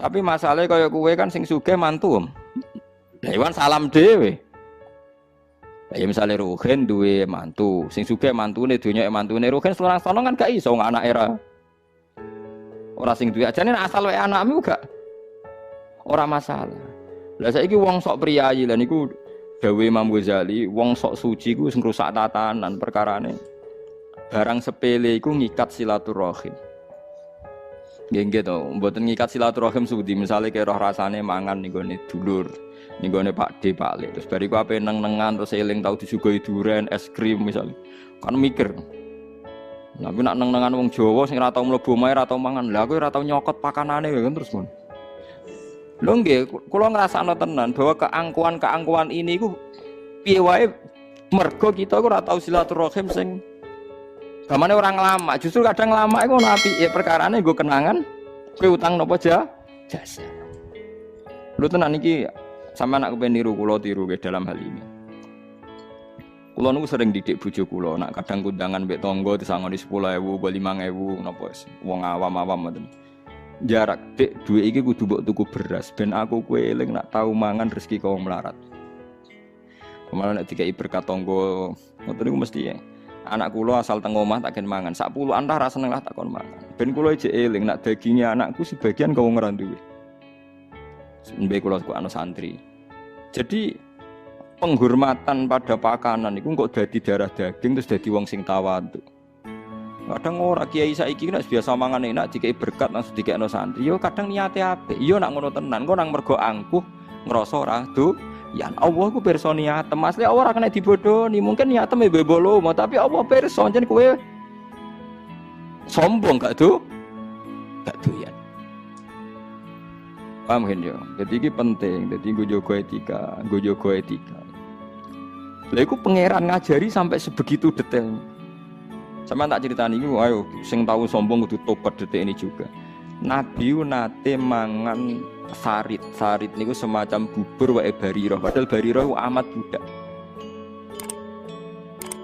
Tapi masalahnya kaya kowe kan sing sugih mantu. Lah iwan salam dhewe. Ya misalnya Ruhin duwe mantu, sing sugih mantune dunyake mantune Ruhin selorang-selorang kan gak iso anak era. Ora sing duwe ajane asal wae anakmu gak ora masalah. Lah saiki wong sok priyayi lan niku dawuh Imam Ghazali, wong sok suci ku wis ngrusak tatanan perkarane. Barang sepele iku ngikat silaturahim. Nggih to, mboten ngikat silaturahim sudi misale kaya roh rasane mangan ning gone dulur. Ning gone Pak D Pak Le terus bariku ape neng-nengan terus eling tau disuguhi duren, es krim misalnya. Kan mikir. Tapi nak neng-nengan wong Jawa sing ora tau mlebu omahe ora tau mangan. Lah aku ora tau nyokot pakanane kan terus ngono. Lho nggih, kula ngrasakno tenan bahwa keangkuhan ini iku piye wae mergo kita ora tau silaturahim sing gamane orang lama. Justru kadang lama iku ono apike perkarane nggo kenangan kowe utang napa jasa. Lho tenan iki sama anak kepen niru kula tiru ke dalam hal ini. Kula niku sering didik bojo kula, nak kadang kundangan mbek tangga disangoni 10.000, 5.000 napa wong awam-awam ngoten. Jarak dik duwe iki kudu mbok tuku beras ben aku kowe eling nak tau mangan rezeki kau melarat. Kemarin nek dikai berkat tangga ngoten niku mesti ya. Anak kula asal teng omah tak gen mangan, sak puluhan ta ra seneng lah tak kon mangan. Ben kula ijek eling nak daginge anakku sebagian kau ora duwe. Mbek kula ku ana santri. Jadi penghormatan pada pakanan iku kok dadi darah daging terus dadi wong sing tawadhu. Kadang ora kiai saiki nek biasa mangan enak dikei berkat langsung dikekno santri. Yo kadang niate apik. Yo nak ngono tenan kok nang mergo angkuh ngrasa ora ya Allah ku pirsa niatem. Asli Allah ora kena dibodoni. Mungkin niatem bebolo, tapi Allah pirsa jen kowe sombong gak doyan. Paham kan yo? Jadi ini penting, jadi gue jaga etika. Lah iku pangeran ngajari sampai sebegitu detailnya. Sama tak ceritani iku, ayo sing tahu sombong kudu tobat detik ini juga. Nabi nate mangan sarit niku semacam bubur wae Barirah, padahal Barirah amat budak.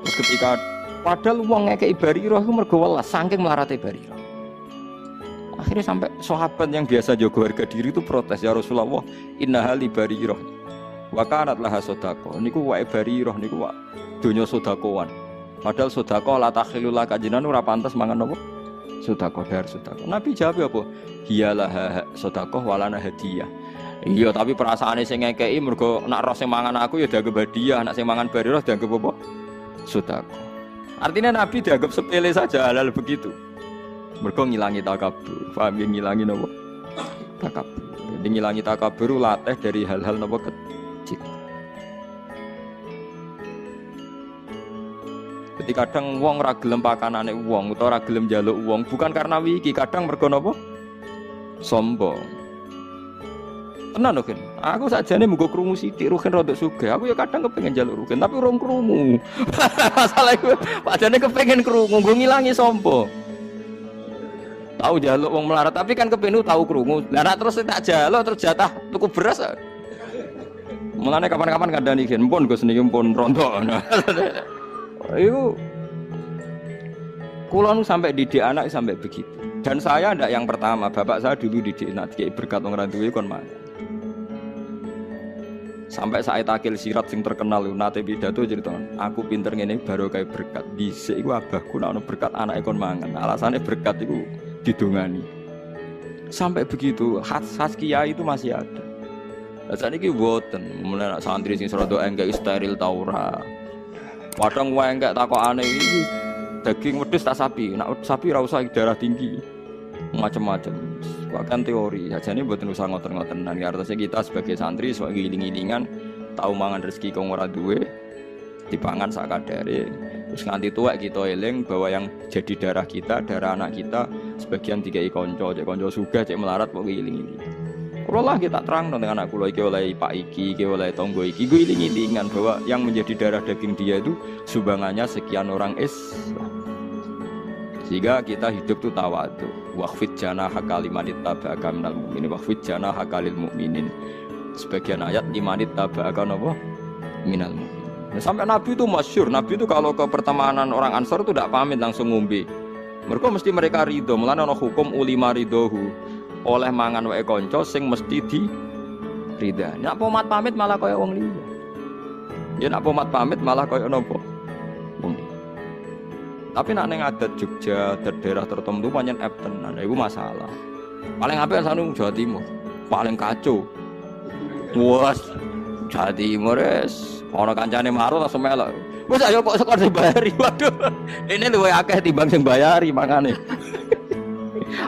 Terus ketika padahal wong ngekeki Barirah iku mergo welas saking melarate Barirah. Akhirnya sampai sahabat yang biasa jaga harga diri itu protes, ya Rasulullah, inna hali Barirah wa kanat laha sedekah. Niku wae Barirah niku wae donya sedekahan. Padahal sedekah la takhilul kajinan ora pantes mangan apa? Sedekah dar sedekah. Nabi jawab apa? Hiyalah sedekah walana hadiah. Iya, tapi perasaane sing ngekeki mergo nak roh sing mangan aku ya dianggap hadiah, nak sing mangan Barirah dianggap apa? Sedekah. Artinya Nabi dianggap sepele saja hal begitu. Mergo ngilangi takabur. Paham ya ngilangi napa? Takabur. Jadi ngilangi takabur latih dari hal-hal napa kecil. Jadi kadang wong ora gelem pakanane wong utawa ora gelem njaluk wong bukan karena wiki, kadang mergo napa? Sombong. Tenan lho, Ken. Aku sakjane munggo krungu sithik Ruhin rodok sugih. Aku ya kadang kepengin njaluk Ruhin, tapi urung krungu. Masalah iku padane kepengin krungu, nggo ngilangi sombong. Tahu jaluk wong melarat tapi kan kepenu tahu krungu. Lah nek terus tak jaluk terus jatah tuku beras. Mulane kapan-kapan kandhani gen pun Gus niki pun rontok. Iku kula nu sampai didik anak sampai begitu. Dan saya ndak yang pertama, bapak saya dulu didik anak dikai berkat wong ra duwe kon mangan. Sampai saya takil sirat sing terkenal nate pidato cerita, aku pinter ngene baru kayak berkat. Dhisik iku abahku nek ono berkat anake kon mangan. Alasane berkat iku didongani. Sampai begitu, khas kiai itu masih ada. Lah saniki mboten, mulai anak santri sing serodo enggak steril ta ora. Padang wae enggak takokane iki daging wedhus tak sapi. Nek sapi ora usah darah tinggi. Macam-macam. Bahkan teori. Sajane mboten usah ngoten-ngotenan. Artine kita sebagai santri sebagai giling-gilingan tahu mangan rezeki kang ora duwe dipangan sak kadare. Terus nganti tuwek kita eling bahwa yang jadi darah kita, darah anak kita sebagian dikai kanca, cek kanca sugih, cek melarat kok ngiling-iling. Kula lah kita terang dengan anak kula iki oleh Pak iki oleh tonggo iki, gue iling-ilingan bahwa yang menjadi darah daging dia itu sumbangannya sekian orang Islam. Sehingga kita hidup tuh tawadhu. Waqfid janaha kalimanit tabaka minal mu'minin, waqfid janaha kalil mu'minin. Sebagian ayat imanit tabaka napa? Minal mu'minin. Nah, sampai Nabi itu masyhur, Nabi itu kalau ke pertemanan orang Ansor itu tidak pamit langsung ngombe. Mereka mesti mereka ridho, mulane ana hukum ulima ridhohu. oleh mangan wae kanca sing mesti di ridha. Nek pomat pamit malah kaya wong liya. Ya nek pomat pamit malah kaya napa? Wong liya. Tapi nek ning adat Jogja, daerah tertentu pancen ep tenan, iku masalah. Paling apik sanu Jawa Timur. Paling kacau. Wes Jawa Timur wis ana kancane marut langsung melok. Wis ayo kok sekor dibayari. Waduh. Ini luwih akeh timbang sing bayari mangane.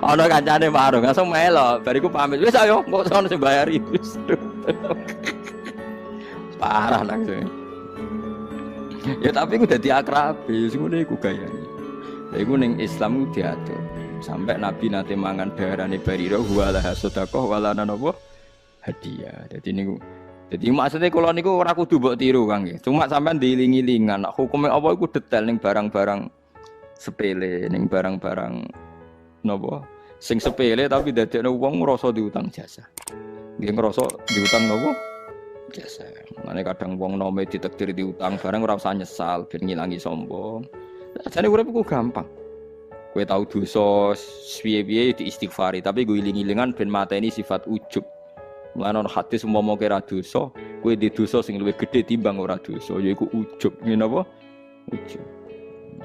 Ana kancane marut langsung melok. Bariku pamit. Wis ayo kok sono sing bayari. Wis. Parah langsung. Ya tapi ku dadi akrab, wis ngene iku gayane. Lha iku ning Islam ku diatur. Sampai Nabi nate mangan darane Barira wala sedekah wala napa hadiah. Dadi niku jadi maksudnya kalau niku ora kudu mbok tiru Kang nggih. Cuma sampean diiling-ilingan nek hukume apa iku detail ning barang-barang sepele, ning barang-barang napa sing sepele tapi dadekno wong ngrasa diutang jasa. Nggih ngrasa diutang napa? Jasa. Mane kadang wong nome ditakdir diutang barang ora usah nyesal ben ngilangi sombong. Jane urip iku gampang. Kowe tau dosa piye-piye diistighfari, tapi gue iling-ilingan ben mateni sifat ujub. Mulane ana hadis umpama kira dosa, kowe di dosa sing luwih gedhe timbang ora dosa, yaiku ujub. Ngene apa? Ujub.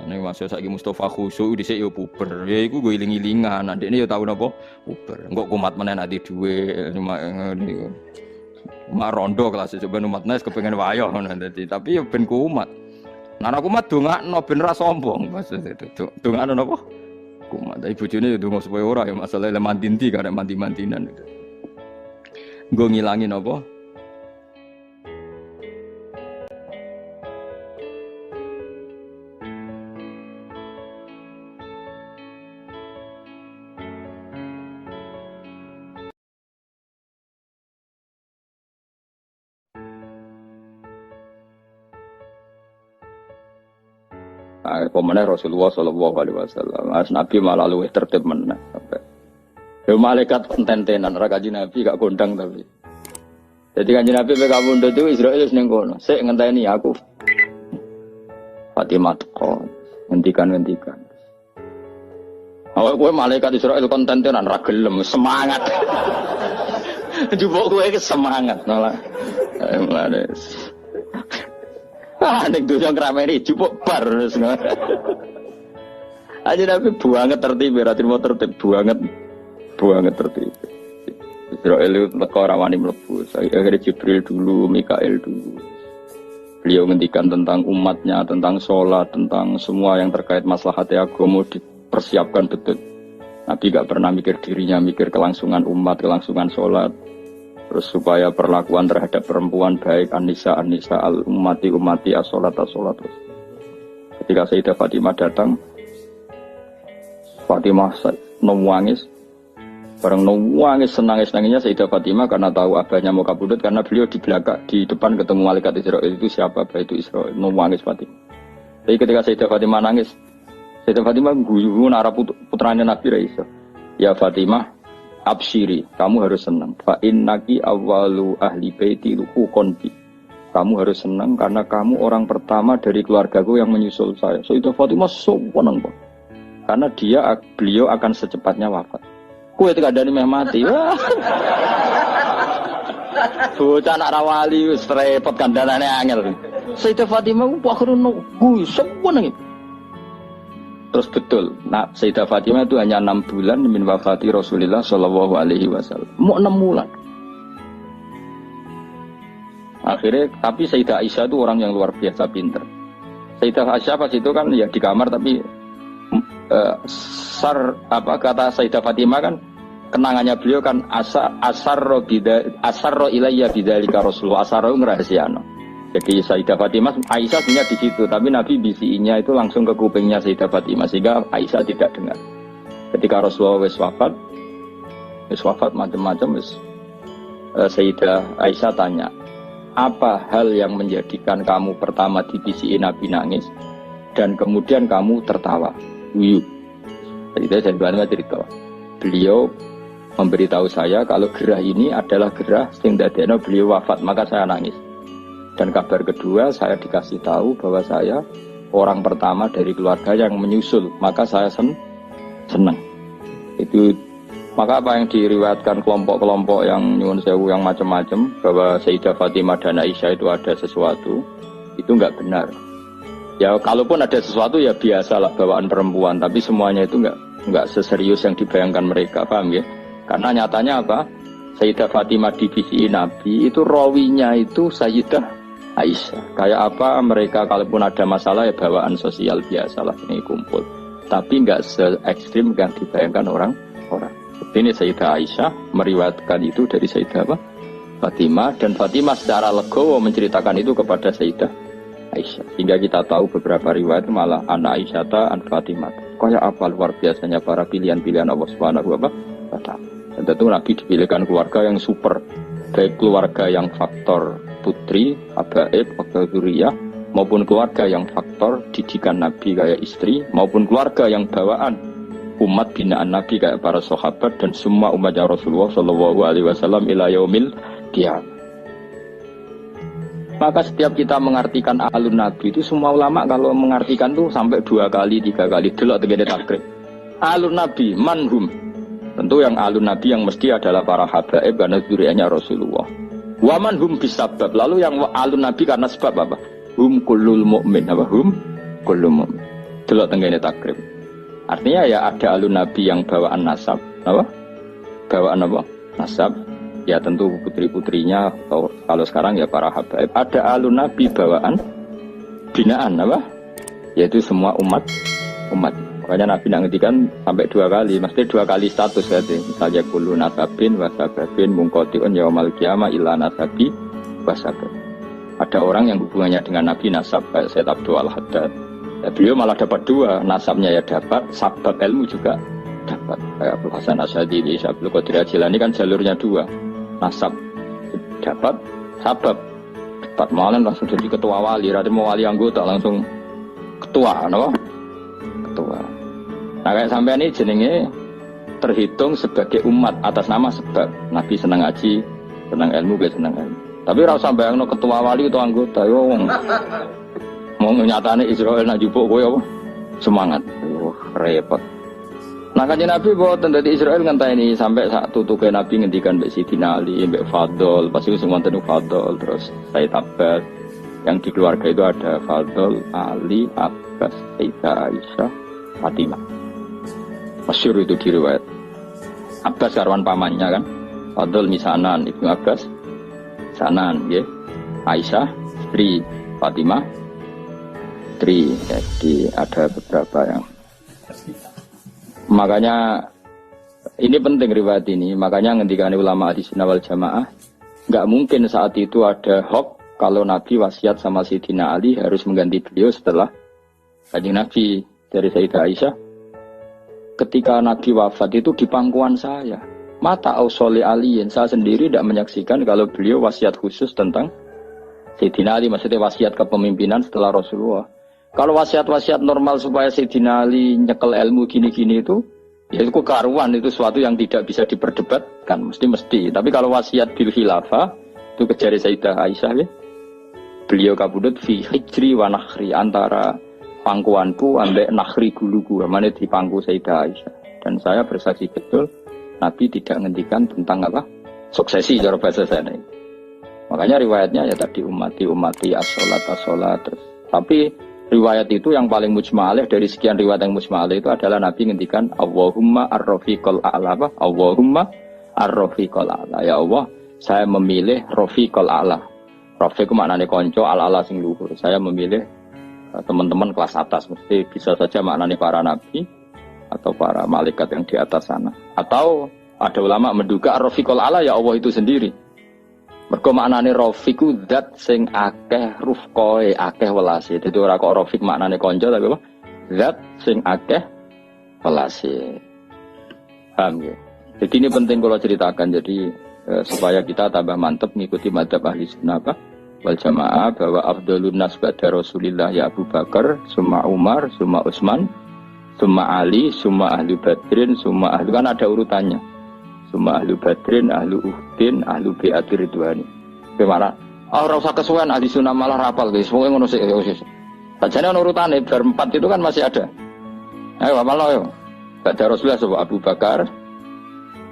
Nek masuk saiki Mustofa Khusyuk dhisik yo puber. Ya iku gue iling-ilingan, ndekne yo tau napa? Puber. Engko kumat menen ati dhuwit, ngene. Mak rondo kelas coba umat nes kepengin wayo ngono dadi, tapi yo ben kumat. Nah aku mah dongakno ben ra sombong maksud itu. Dongakno napa? Kumat. Tapi bojone yo donga supaya ora ya masalah le mandinti karek mandi-mandinan itu. Nggo ngilangi napa? Pemene Rasulullah sallallahu alaihi wasallam. As Nabi malah luwih tertib meneh sampai. Ya malaikat konten-tenan ra kanjeng Nabi gak gondang tapi. Jadi kanjeng Nabi mek kabundut itu Israil wis ning kono. Sik ngenteni aku. Fatimah teko ngendikan. Awak kowe malaikat Israil konten-tenan ra gelem semangat. Jupuk kowe semangat malah. Mulane nek dosa ngrameni jupuk bar wis ngono. Aja Nabi banget tertib, ra trimo tertib banget tertib. Israel itu teko ora wani mlebu. Akhirnya Jibril dulu, Mikail dulu. Beliau ngendikan tentang umatnya, tentang sholat, tentang semua yang terkait maslahat agama dipersiapkan betul. Nabi gak pernah mikir dirinya, mikir kelangsungan umat, kelangsungan sholat. Terus supaya perlakuan terhadap perempuan baik an-nisa al-ummati as-sholat. Ketika Sayyidah Fatimah datang, Fatimah nangis. Bareng nangis senangis-nangisnya Sayyidah Fatimah karena tahu abahnya mau kabudut, karena beliau di belakang di depan ketemu malaikat Israil itu siapa, abah itu Israil. Nangis Fatimah. Tapi ketika Sayyidah Fatimah nangis, Sayyidah Fatimah guyu nara putranya Nabi Raisa. Ya Fatimah, absyiri, kamu harus senang. Fa innaki awwalu ahli baiti luqonbi. Kamu harus senang karena kamu orang pertama dari keluargaku yang menyusul saya. Sayyidah Fatimah seneng kok. Karena beliau akan secepatnya wafat. Kowe tekan dani meh mati. Bocah anak rawali wis repot kandhanane angel. Sayyidah Fatimah ku akhirnya nunggu seneng. Terus betul, nah Sayyidah Fatimah itu hanya 6 bulan min wafati Rasulullah sallallahu alaihi wasallam. Mau 6 bulan. Akhirnya, tapi Sayyidah Aisyah itu orang yang luar biasa pinter. Sayyidah Aisyah pas itu kan ya di kamar tapi kata Sayyidah Fatimah kan kenangannya beliau kan asarro ilayya bidzalika Rasulullah. Asarro ngrahasiano. Jadi Sayyidah Fatimah, Aisyah sebenarnya di situ, tapi Nabi bisinya itu langsung ke kupingnya Sayyidah Fatimah sehingga Aisyah tidak dengar. Ketika Rasulullah wis wafat macam-macam Sayyidah Aisyah tanya, apa hal yang menjadikan kamu pertama dibisiin Nabi nangis dan kemudian kamu tertawa? Wuyuk. Jadi Sayyidah Fatimah cerita, beliau memberitahu saya kalau gerah ini adalah gerah sing dadekno beliau wafat, maka saya nangis. Dan kabar kedua, saya dikasih tahu bahwa saya orang pertama dari keluarga yang menyusul, maka saya senang. Itu Maka apa yang diriwayatkan kelompok-kelompok yang nyuwun sewu yang macam-macam bahwa Sayyidah Fatimah dan Aisyah itu ada sesuatu, itu enggak benar. Ya kalaupun ada sesuatu ya biasalah bawaan perempuan, tapi semuanya itu enggak seserius yang dibayangkan mereka, paham ya? Karena nyatanya apa? Sayyidah Fatimah divisi Nabi itu rawinya itu Sayyidah Aisyah. Kayak apa mereka kalaupun ada masalah ya bawaan sosial biasalah ini kumpul. Tapi enggak se-ekstrim yang dibayangkan orang-orang. Ini Sayyidah Aisyah meriwayatkan itu dari Sayyidah apa? Fatimah, dan Fatimah secara legowo menceritakan itu kepada Sayyidah Aisyah. Sehingga kita tahu beberapa riwayat malah anak Aisyah an Fatimah. Kayak apa luar biasanya para pilihan-pilihan Allah Subhanahu wa taala. Dan tentu Nabi dipilihkan keluarga yang super, baik keluarga yang faktor putri, habaib, faktor dzurriyyah, maupun keluarga yang faktor didikan Nabi kayak istri, maupun keluarga yang bawaan umat binaan Nabi kayak para sahabat dan semua umatnya Rasulullah Shallallahu Alaihi Wasallam ila yaumil qiyamah. Maka setiap kita mengartikan alun Nabi itu semua ulama kalau mengartikan tuh sampai 2 kali 3 kali delok tegene takrib. Alun Nabi manhum. Tentu yang alun Nabi yang mesti adalah para habaib karena dzurriyyahnya Rasulullah. Wa manhum bisabab. Lalu yang alun Nabi karena sebab apa? Hum kullul mu'min. Apa hum kullul mu'min. Delok tegene takrib. Artinya ya ada alun Nabi yang bawaan nasab, apa? Bawaan apa? Nasab. Ya tentu putri-putrinya atau kalau sekarang ya para habaib. Ada alun Nabi bawaan binaan, apa? Yaitu semua umat. Makanya Nabi ngendikan sampai 2 kali, mesti 2 kali status berarti. Misalnya kullu nasabin wa sababin mungqati'un yaumal qiyamah illa nasabi wa sabab. Ada orang yang hubungannya dengan Nabi nasab kayak Sayyid Abdul Al-Haddad. Ya, beliau malah dapat 2, nasabnya ya dapat, sabab ilmu juga dapat. Kayak Abdul Hasan Asy'adili, Abdul Qadir Jilani kan jalurnya 2, nasab dapat, sabab dapat. Malah langsung jadi ketua wali, rada mau wali anggota langsung ketua, no? Ketua. Nah kayak sampai ini jenenge terhitung sebagai umat atas nama sebab. Nabi senang ngaji, senang ilmu, gue senang ilmu. Tapi rasa bayangno ketua wali itu anggota, yo. Mau nyatane Israel nak jupuk kowe apa? Semangat. Repot. Nah kanjeng Nabi boten dadi Israel ngenteni sampai sak tutuke Nabi ngendikan mbek Sidina Ali, mbek Fadl, pasti semua tentu Fadl, terus Sayyid Abbas. Yang di keluarga itu ada Fadl, Ali, Abbas, Sayyidah Aisyah, Fatimah. Masyhur itu di riwayat. Abbas karwan pamannya kan. Fadl misanan, Ibnu Abbas sanan nggih. Aisyah istri Fatimah. Jadi ada beberapa yang makanya ini penting riwayat ini, makanya ngendikan ulama Ahlussunnah wal Jamaah nggak mungkin saat itu ada hoax kalau Nabi wasiat sama Sayyidina Ali harus mengganti beliau setelah Kanjeng Nabi. Dari Sayyidah Aisyah ketika Nabi wafat itu di pangkuan saya mata ausoli aliin, saya sendiri tidak menyaksikan kalau beliau wasiat khusus tentang Sayyidina Ali, maksudnya wasiat kepemimpinan setelah Rasulullah. Kalau wasiat-wasiat normal supaya Sayyidina Ali nyekel ilmu gini-gini itu, ya itu kekaruan, itu sesuatu yang tidak bisa diperdebatkan, mesti. Tapi kalau wasiat bil khilafah, itu kejari Sayyidah Aisyah ya. Beliau kabudut fi hijri wa nakhri, antara pangkuanku ambek nakhri guluku, mana di pangku Sayyidah Aisyah. Dan saya bersaksi betul, Nabi tidak ngendikan tentang apa? Suksesi cara bahasa saya ini. Makanya riwayatnya ya tadi umati as-sholat terus. Tapi riwayat itu yang paling mujma'alih dari sekian riwayat yang mujma'alih itu adalah Nabi ngendikan Allahumma ar-rafiqal a'la, apa? Allahumma ar-rafiqal a'la. Ya Allah, saya memilih rafiqal a'la. Rafiq maknanya konco, al-a'la sing luhur. Saya memilih teman-teman kelas atas, mesti bisa saja maknanya para nabi atau para malaikat yang di atas sana. Atau ada ulama menduga ar-rafiqal a'la ya Allah itu sendiri. Mergo maknane rafiqu zat sing akeh rufqoe, akeh welase. Dadi ora kok rafiq maknane kanca tapi apa? Zat sing akeh welase. Paham ya? Jadi ini penting kalau ceritakan, jadi supaya kita tambah mantep mengikuti madzhab Ahlussunnah wal Jamaah bahwa afdhalun nas ba'da Rasulillah ya Abu Bakar, summa Umar, summa Utsman, summa Ali, summa Ahlu Badrin, summa ahlu, kan ada urutannya. Summa Ahlu Badrin, Ahlu Uhdin, Ahlu Bi'atir Ridwani. Bagaimana? Ora usah kesuwen Ahlussunnah malah rapal guys. Pokoke ngono sik. Sajane ono urutane bar 4 itu kan masih ada. Ayo hafal yo. Ba'da Rasulillah sapa Abu Bakar,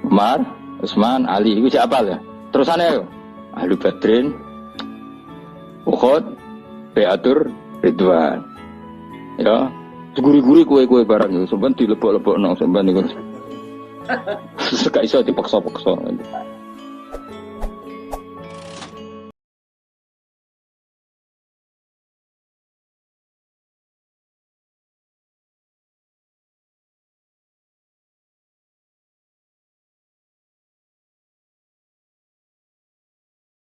Umar, Utsman, Ali, itu siapa ya? Terusannya yo. Ahlu Badrin, Uhud, Beatur, Ridwan. Ya, guri-guri kue-kue barang itu, sampean dilebok-lebokno sampean niku. Gak iso dipaksa-paksa.